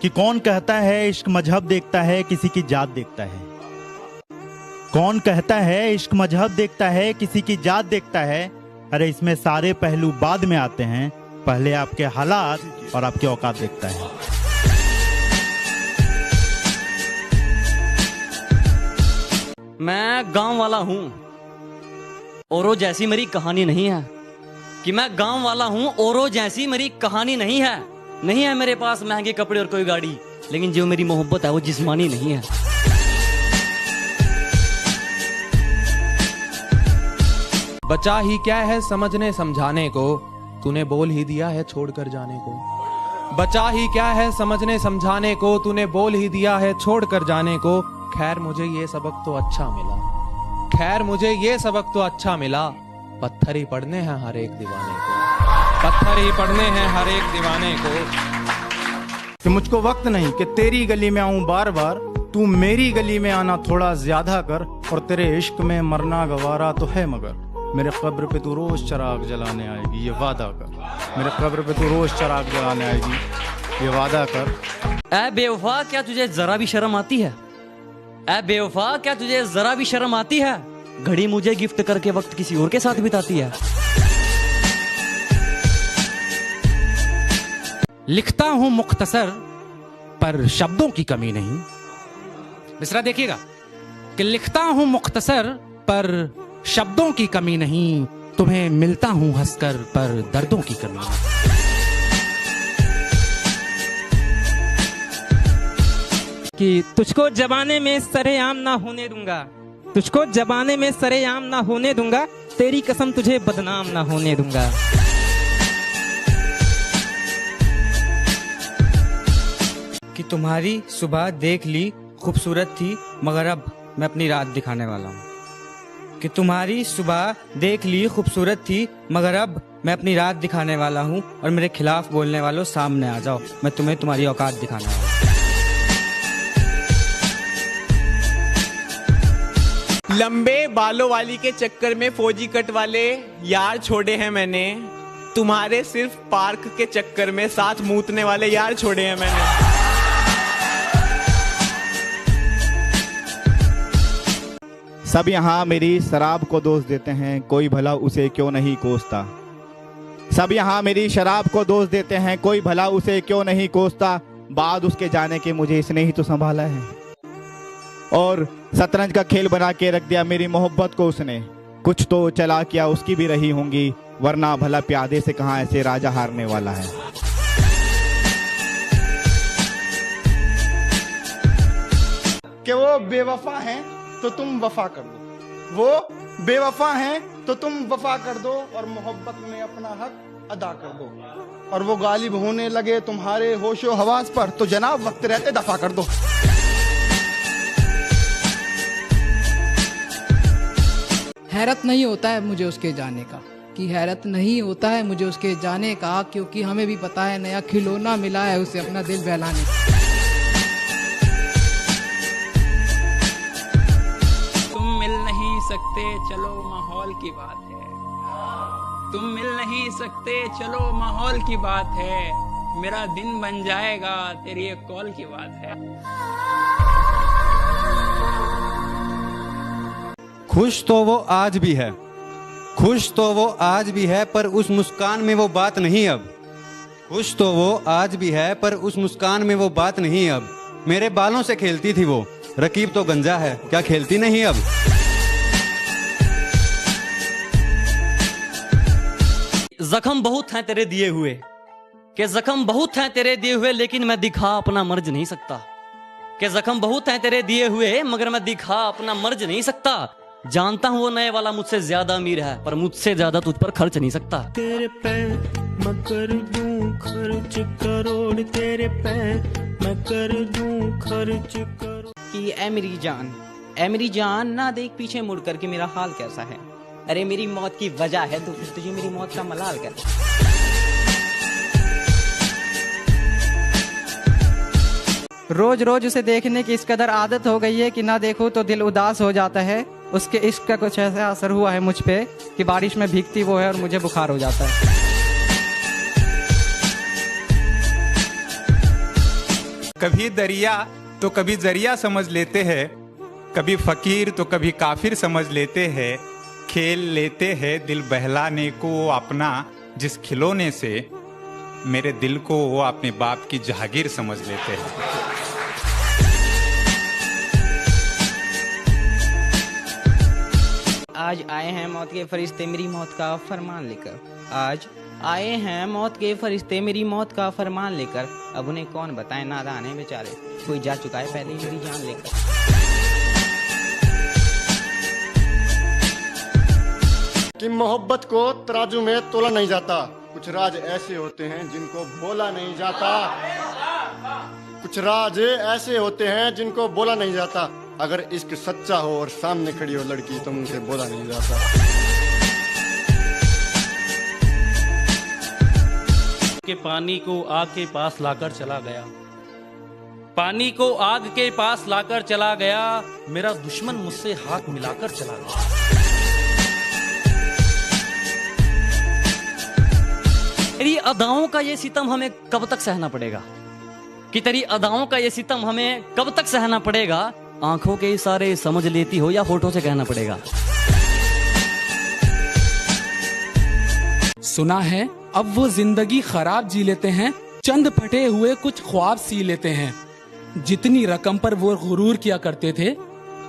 कि कौन कहता है इश्क मजहब देखता है, किसी की जात देखता है। कौन कहता है इश्क मजहब देखता है, किसी की जात देखता है। अरे इसमें सारे पहलू बाद में आते हैं, पहले आपके हालात और आपके औकात देखता है। मैं गांव वाला हूं, औरों जैसी मेरी कहानी नहीं है। कि मैं गांव वाला हूं, औरों जैसी मेरी कहानी नहीं है। नहीं है मेरे पास महंगे कपड़े और कोई गाड़ी, लेकिन जो मेरी मोहब्बत है वो जिस्मानी नहीं है। बचा ही क्या है समझने समझाने को, तूने बोल ही दिया है छोड़कर जाने को। बचा ही क्या है समझने समझाने को, तूने बोल ही दिया है छोड़कर जाने को। खैर मुझे ये सबक तो अच्छा मिला, खैर मुझे ये सबक तो अच्छा मिला। पत्थर ही पढ़ने हैं हर एक दीवाने को, पत्थर ही पढ़ने हैं हर एक दीवाने को। कि मुझको वक्त नहीं कि तेरी गली में आऊं बार बार, तू मेरी गली में आना थोड़ा ज्यादा कर। और तेरे इश्क में मरना गवारा तो है, मगर मेरे कब्र पे तू रोज चराग जलाने आएगी, ये वादा कर। मेरे कब्र पे तू रोज चराग जलाने आएगी, ये वादा कर। ऐ बेवफा, क्या तुझे जरा भी शर्म आती है? ऐ बेवफा, क्या तुझे जरा भी शर्म आती है? घड़ी मुझे गिफ्ट करके वक्त किसी और के साथ बिताती है। लिखता हूं मुख्तसर पर शब्दों की कमी नहीं। मिसरा देखिएगा कि लिखता हूं मुख्तसर पर शब्दों की कमी नहीं। तुम्हें मिलता हूं हंसकर पर दर्दों की कमी नहीं। कि तुझको जमाने में सरेआम ना होने दूंगा, तुझको जमाने में सरेआम ना होने दूंगा। तेरी कसम तुझे बदनाम ना होने दूंगा। कि तुम्हारी सुबह देख ली खूबसूरत थी, मगर अब मैं अपनी रात दिखाने वाला हूँ। कि तुम्हारी सुबह देख ली खूबसूरत थी, मगर अब मैं अपनी रात दिखाने वाला हूँ। और मेरे खिलाफ बोलने वालों सामने आ जाओ, मैं तुम्हें तुम्हारी औकात दिखाने वाला हूँ। लंबे बालों वाली के चक्कर में फौजी कट वाले यार छोड़े हैं मैंने। तुम्हारे सिर्फ पार्क के चक्कर में साथ मूतने वाले यार छोड़े हैं मैंने। सब यहाँ मेरी शराब को दोष देते हैं, कोई भला उसे क्यों नहीं कोसता। सब यहाँ मेरी शराब को दोष देते हैं, कोई भला उसे क्यों नहीं कोसता। बाद उसके जाने के मुझे इसने ही तो संभाला है, और शतरंज का खेल बना के रख दिया मेरी मोहब्बत को उसने। कुछ तो चला किया उसकी भी रही होंगी, वरना भला प्यादे से कहाँ ऐसे राजा हारने वाला है। कि वो बेवफा हैं तो तुम वफा कर दो, वो बेवफा हैं तो तुम वफा कर दो, और मोहब्बत में अपना हक अदा कर दो। और वो गालिब होने लगे तुम्हारे होशो हवास पर, तो जनाब वक्त रहते दफा कर दो। हैरत नहीं होता है मुझे उसके जाने का, कि हैरत नहीं होता है मुझे उसके जाने का। क्योंकि हमें भी पता है नया खिलौना मिला है उसे अपना दिल बहलाने का। तुम मिल नहीं सकते चलो माहौल की बात है, तुम मिल नहीं सकते चलो माहौल की बात है। मेरा दिन बन जाएगा तेरी एक कॉल की बात है। खुश तो वो आज भी है, खुश तो वो आज भी है, पर उस मुस्कान में वो बात नहीं अब। खुश तो वो आज भी है, पर उस मुस्कान में वो बात नहीं अब। मेरे बालों से खेलती थी वो, रकीब तो गंजा है, क्या खेलती नहीं अब। जख्म बहुत हैं तेरे दिए हुए, कि जख्म बहुत हैं तेरे दिए हुए, लेकिन मैं दिखा अपना मर्ज नहीं सकता। कि जख्म बहुत हैं तेरे दिए हुए, मगर मैं दिखा अपना मर्ज नहीं सकता। जानता हूँ वो नए वाला मुझसे ज्यादा अमीर है, पर मुझसे ज्यादा तुझ पर खर्च नहीं सकता। तेरे पे मैं कर दूं खर्च करोड़, तेरे पे मैं कर दूं खर्च करोड़। कि ऐ मेरी जान, ऐ मेरी जान, ना देख पीछे मुड़ कर के मेरा हाल कैसा है। अरे मेरी मौत की वजह है तो तुझे मेरी मौत का मलाल कर। रोज रोज उसे देखने की इस कदर आदत हो गई है कि ना देखो तो दिल उदास हो जाता है। उसके इश्क का कुछ ऐसा असर हुआ है मुझ पे कि बारिश में भीगती वो है और मुझे बुखार हो जाता है। कभी दरिया तो कभी जरिया समझ लेते हैं, कभी फकीर तो कभी काफिर समझ लेते हैं। खेल लेते हैं दिल बहलाने को वो अपना, जिस खिलौने से मेरे दिल को वो अपने बाप की जहागीर समझ लेते हैं। आज आए हैं मौत के फरिश्ते मेरी मौत का फरमान लेकर। आज आए हैं मौत के फरिश्ते मेरी मौत का फरमान लेकर। अब उन्हें कौन बताए नादान है बेचारे, कोई जा चुका है पहले ही मेरी जान लेकर। कि मोहब्बत को तराजू में तोला नहीं जाता, कुछ राज ऐसे होते हैं जिनको बोला नहीं जाता। कुछ राज ऐसे होते हैं जिनको बोला नहीं जाता। अगर इश्क सच्चा हो और सामने खड़ी हो लड़की तो मुझसे बोला नहीं जाता। के पानी को आग के पास लाकर चला गया, पानी को आग के पास लाकर चला गया, मेरा दुश्मन मुझसे हाथ मिलाकर चला गया। तेरी अदाओं का ये सितम हमें कब तक सहना पड़ेगा, कि तेरी अदाओं का ये सितम हमें कब तक सहना पड़ेगा। आंखों के इशारे समझ लेती हो या होठों से कहना पड़ेगा। सुना है अब वो जिंदगी खराब जी लेते हैं, चंद फटे हुए कुछ ख्वाब सी लेते हैं। जितनी रकम पर वो गुरूर किया करते थे,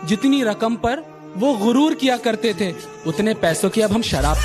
जितनी रकम पर वो गुरूर किया करते थे, उतने पैसों की अब हम शराब